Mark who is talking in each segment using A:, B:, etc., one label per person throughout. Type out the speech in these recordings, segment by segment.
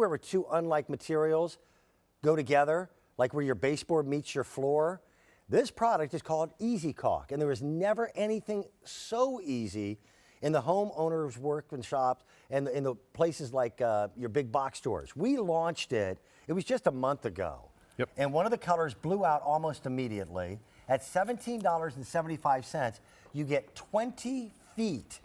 A: anywhere where two unlike materials go together, like where your baseboard meets your floor, this product is called Easy Caulk. And there was never anything so easy in the homeowners' workshops and in the places like your big box stores. We launched it, it was just a month ago.
B: Yep.
A: And one of the colors blew out almost immediately. At $17.75, you get 20 feet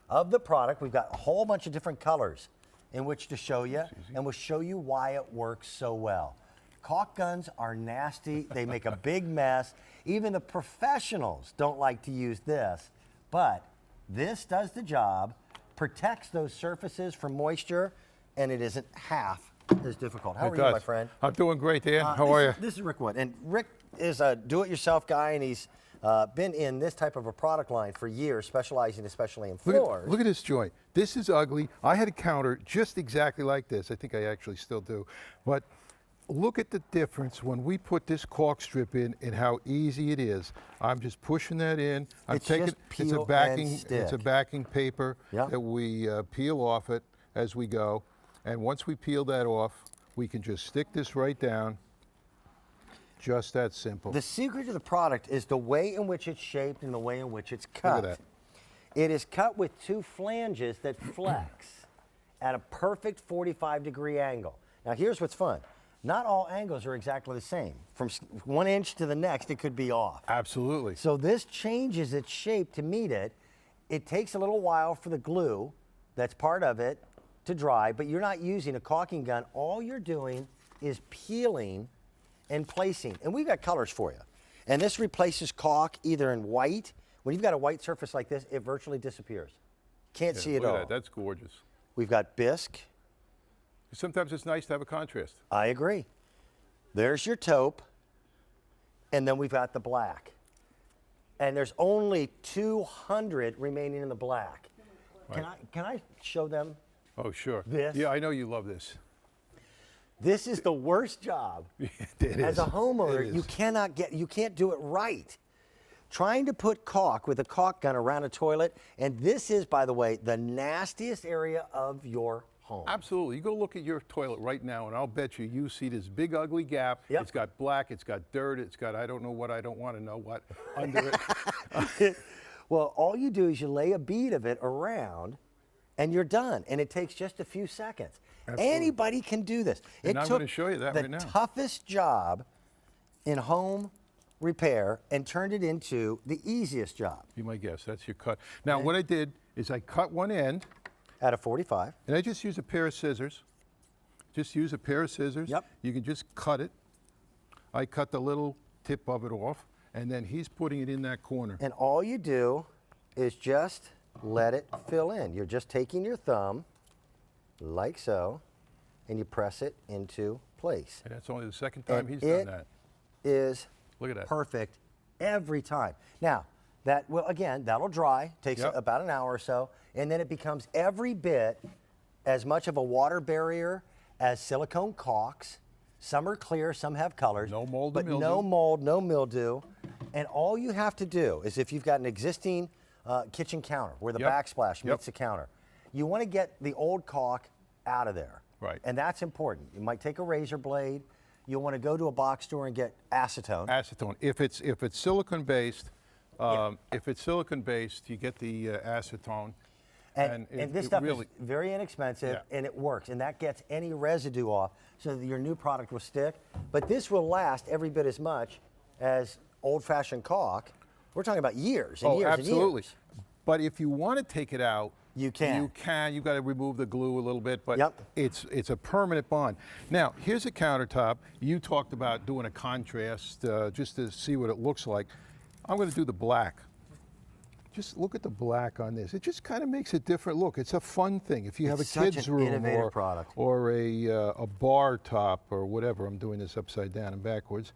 A: of the product. We've got a whole bunch of different colors in which to show you, and we'll show you why it works so well. Caulk guns are nasty. They make a big mess. Even the professionals don't like to use this, but this does the job, protects those surfaces from moisture, and it isn't half as difficult. How are you, my friend?
B: I'm doing great, Dan. How are you?
A: This is Rick Wood, and Rick is a do-it-yourself guy, and he's been in this type of a product line for years, specializing especially in floors.
B: Look at this joint. This is ugly. I had a counter just exactly like this. I think I actually still do. But look at the difference when we put this caulk strip in and how easy it is. I'm just pushing that in.
A: It's a
B: backing paper
A: Yep.
B: that we peel off it as we go. And once we peel that off, we can just stick this right down. Just that simple.
A: The secret to the product is the way in which it's shaped and the way in which it's cut.
B: Look at that.
A: It is cut with two flanges that flex at a perfect 45-degree angle. Now here's what's fun. Not all angles are exactly the same. From 1 inch to the next, it could be off.
B: Absolutely.
A: So this changes its shape to meet it. It takes a little while for the glue, that's part of it, to dry, but you're not using a caulking gun. All you're doing is peeling and placing. And we've got colors for you. And this replaces caulk either in white. When you've got a white surface like this, it virtually disappears. Can't see it
B: Look
A: all.
B: at that. That's gorgeous.
A: We've got bisque.
B: Sometimes it's nice to have a contrast.
A: I agree. There's your taupe, and then we've got the black. And there's only 200 remaining in the black.
B: Right.
A: Can I show them
B: Oh, sure.
A: this?
B: Yeah, I know you love this.
A: This is the worst job. As a homeowner, you can't do it right. Trying to put caulk with a caulk gun around a toilet, and this is, by the way, the nastiest area of your home.
B: Absolutely. You go look at your toilet right now, and I'll bet you see this big ugly gap.
A: Yep.
B: It's got black, it's got dirt, it's got I don't know what, I don't want to know what under it.
A: Well, all you do is you lay a bead of it around, and you're done. And it takes just a few seconds.
B: Absolutely.
A: Anybody can do this.
B: And I'm going to show you that right now.
A: The toughest job in home repair and turned it into the easiest job.
B: Be my guest. That's your cut. Now, what I did is I cut one end.
A: At a 45.
B: And I just use a pair of scissors. Just use a pair of scissors.
A: Yep.
B: You can just cut it. I cut the little tip of it off, and then he's putting it in that corner.
A: And all you do is just let it fill in. You're just taking your thumb, like so, and you press it into place.
B: And that's only the second time he's done that.
A: Is
B: Look at that.
A: perfect every time. Now, again, that'll dry, takes about an hour or so, and then it becomes every bit as much of a water barrier as silicone caulks. Some are clear, some have colors.
B: No mold,
A: but
B: mildew.
A: no mold, no mildew. And all you have to do is if you've got an existing kitchen counter where the backsplash meets the counter, you want to get the old caulk out of there.
B: Right.
A: And that's important. You might take a razor blade. You'll want to go to a box store and get acetone.
B: Acetone. If it's silicone based, you get the acetone.
A: And this stuff is very inexpensive, and it works. And that gets any residue off so that your new product will stick. But this will last every bit as much as old-fashioned caulk. We're talking about years and years
B: absolutely.
A: and years.
B: But if you want to take it out,
A: you can.
B: You can. You've got to remove the glue a little bit, but
A: Yep.
B: it's a permanent bond. Now, here's a countertop. You talked about doing a contrast just to see what it looks like. I'm going to do the black. Just look at the black on this. It just kind of makes a different look. It's a fun thing. If you have a kid's room or a bar top or whatever. I'm doing this upside down and backwards.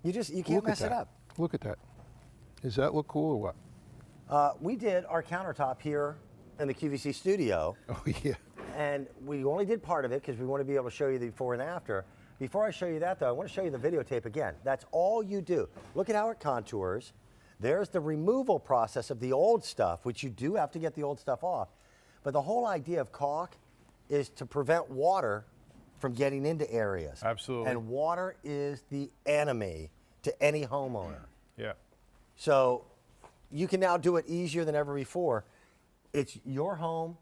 A: You can't mess it up.
B: Look at that. Does that look cool or what?
A: We did our countertop here in the QVC studio.
B: Oh, yeah.
A: And we only did part of it because we want to be able to show you the before and after. Before I show you that, though, I want to show you the videotape again. That's all you do. Look at how it contours. There's the removal process of the old stuff, which you do have to get the old stuff off. But the whole idea of caulk is to prevent water from getting into areas.
B: Absolutely.
A: And water is the enemy to any homeowner.
B: Yeah.
A: So you can now do it easier than ever before. It's your home.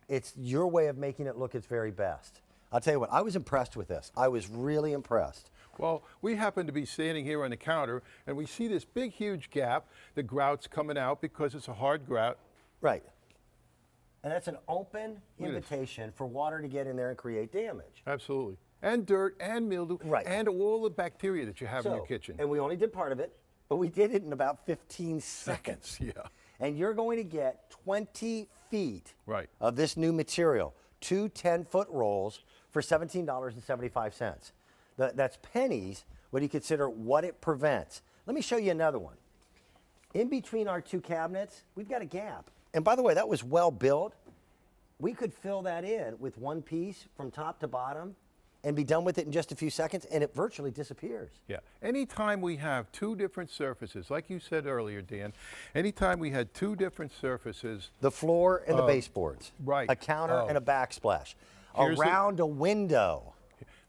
A: It's your way of making it look its very best. I'll tell you what, I was impressed with this. I was really impressed.
B: Well, we happen to be standing here on the counter, and we see this big, huge gap. The grout's coming out because it's a hard grout.
A: Right. And that's an open
B: Look at this.
A: invitation for water to get in there and create damage.
B: Absolutely. And dirt and mildew
A: Right.
B: and all the bacteria that you have in your kitchen.
A: And we only did part of it, but we did it in about 15 seconds.
B: Yeah.
A: And you're going to get 20 feet
B: Right.
A: of this new material, two 10-foot rolls for $17.75. That's pennies when you consider what it prevents. Let me show you another one. In between our two cabinets, we've got a gap. And by the way, that was well built. We could fill that in with one piece from top to bottom and be done with it in just a few seconds, and it virtually disappears.
B: Yeah. Anytime we have two different surfaces, like you said earlier, Dan, anytime we had two different surfaces,
A: The floor and the baseboards.
B: right.
A: A counter
B: Oh.
A: and a backsplash.
B: Here's the-
A: Around a window.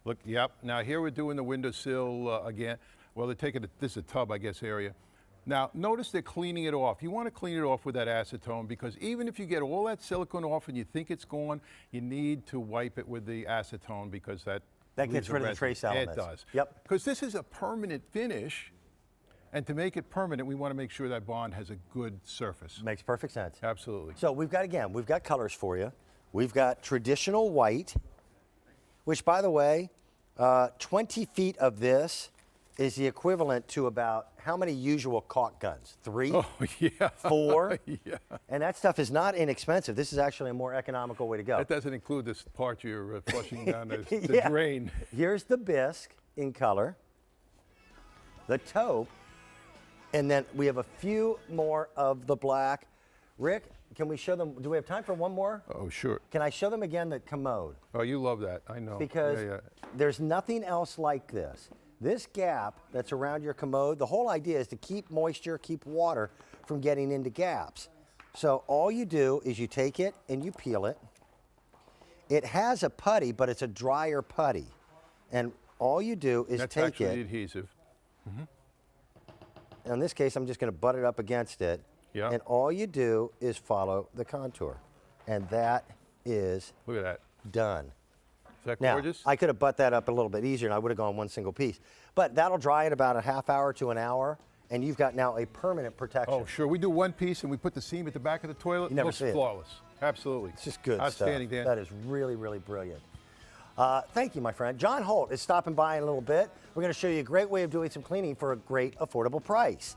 B: look, yep. Now here we're doing the windowsill again. Well, they're taking this is a tub, I guess, area. Now, notice they're cleaning it off. You want to clean it off with that acetone because even if you get all that silicone off and you think it's gone, you need to wipe it with the acetone because that
A: That
B: leaves
A: gets
B: a
A: rid of the
B: residue.
A: trace elements.
B: It does.
A: Yep.
B: Because this is a permanent finish, and to make it permanent, we want to make sure that bond has a good surface.
A: Makes perfect sense.
B: Absolutely.
A: So we've got colors for you. We've got traditional white, which, by the way, 20 feet of this is the equivalent to about how many usual caulk guns? 3?
B: Oh, yeah.
A: 4?
B: Yeah.
A: And that stuff is not inexpensive. This is actually a more economical way to go.
B: That doesn't include this part you're flushing down the
A: Yeah.
B: drain.
A: Here's the bisque in color, the taupe, and then we have a few more of the black. Rick, can we show them? Do we have time for one more?
B: Oh, sure.
A: Can I show them again the commode?
B: Oh, you love that. I know.
A: Because
B: Yeah, yeah.
A: there's nothing else like this. This gap that's around your commode, the whole idea is to keep moisture, keep water from getting into gaps. So all you do is you take it and you peel it. It has a putty, but it's a drier putty. And all you do is
B: That's
A: take
B: actually the
A: it.
B: adhesive.
A: In this case, I'm just going to butt it up against it.
B: Yeah.
A: And all you do is follow the contour. And that is
B: Look at that.
A: done.
B: Is that
A: Now,
B: gorgeous?
A: I could have butt that up a little bit easier and I would have gone one single piece. But that'll dry in about a half hour to an hour, and you've got now a permanent protection.
B: Oh, sure. We do one piece and we put the seam at the back of the toilet.
A: You never
B: Looks
A: see it.
B: flawless. Absolutely.
A: It's just good
B: Outstanding,
A: stuff.
B: Dan.
A: That is really, really brilliant. Thank you, my friend. John Holt is stopping by in a little bit. We're going to show you a great way of doing some cleaning for a great affordable price.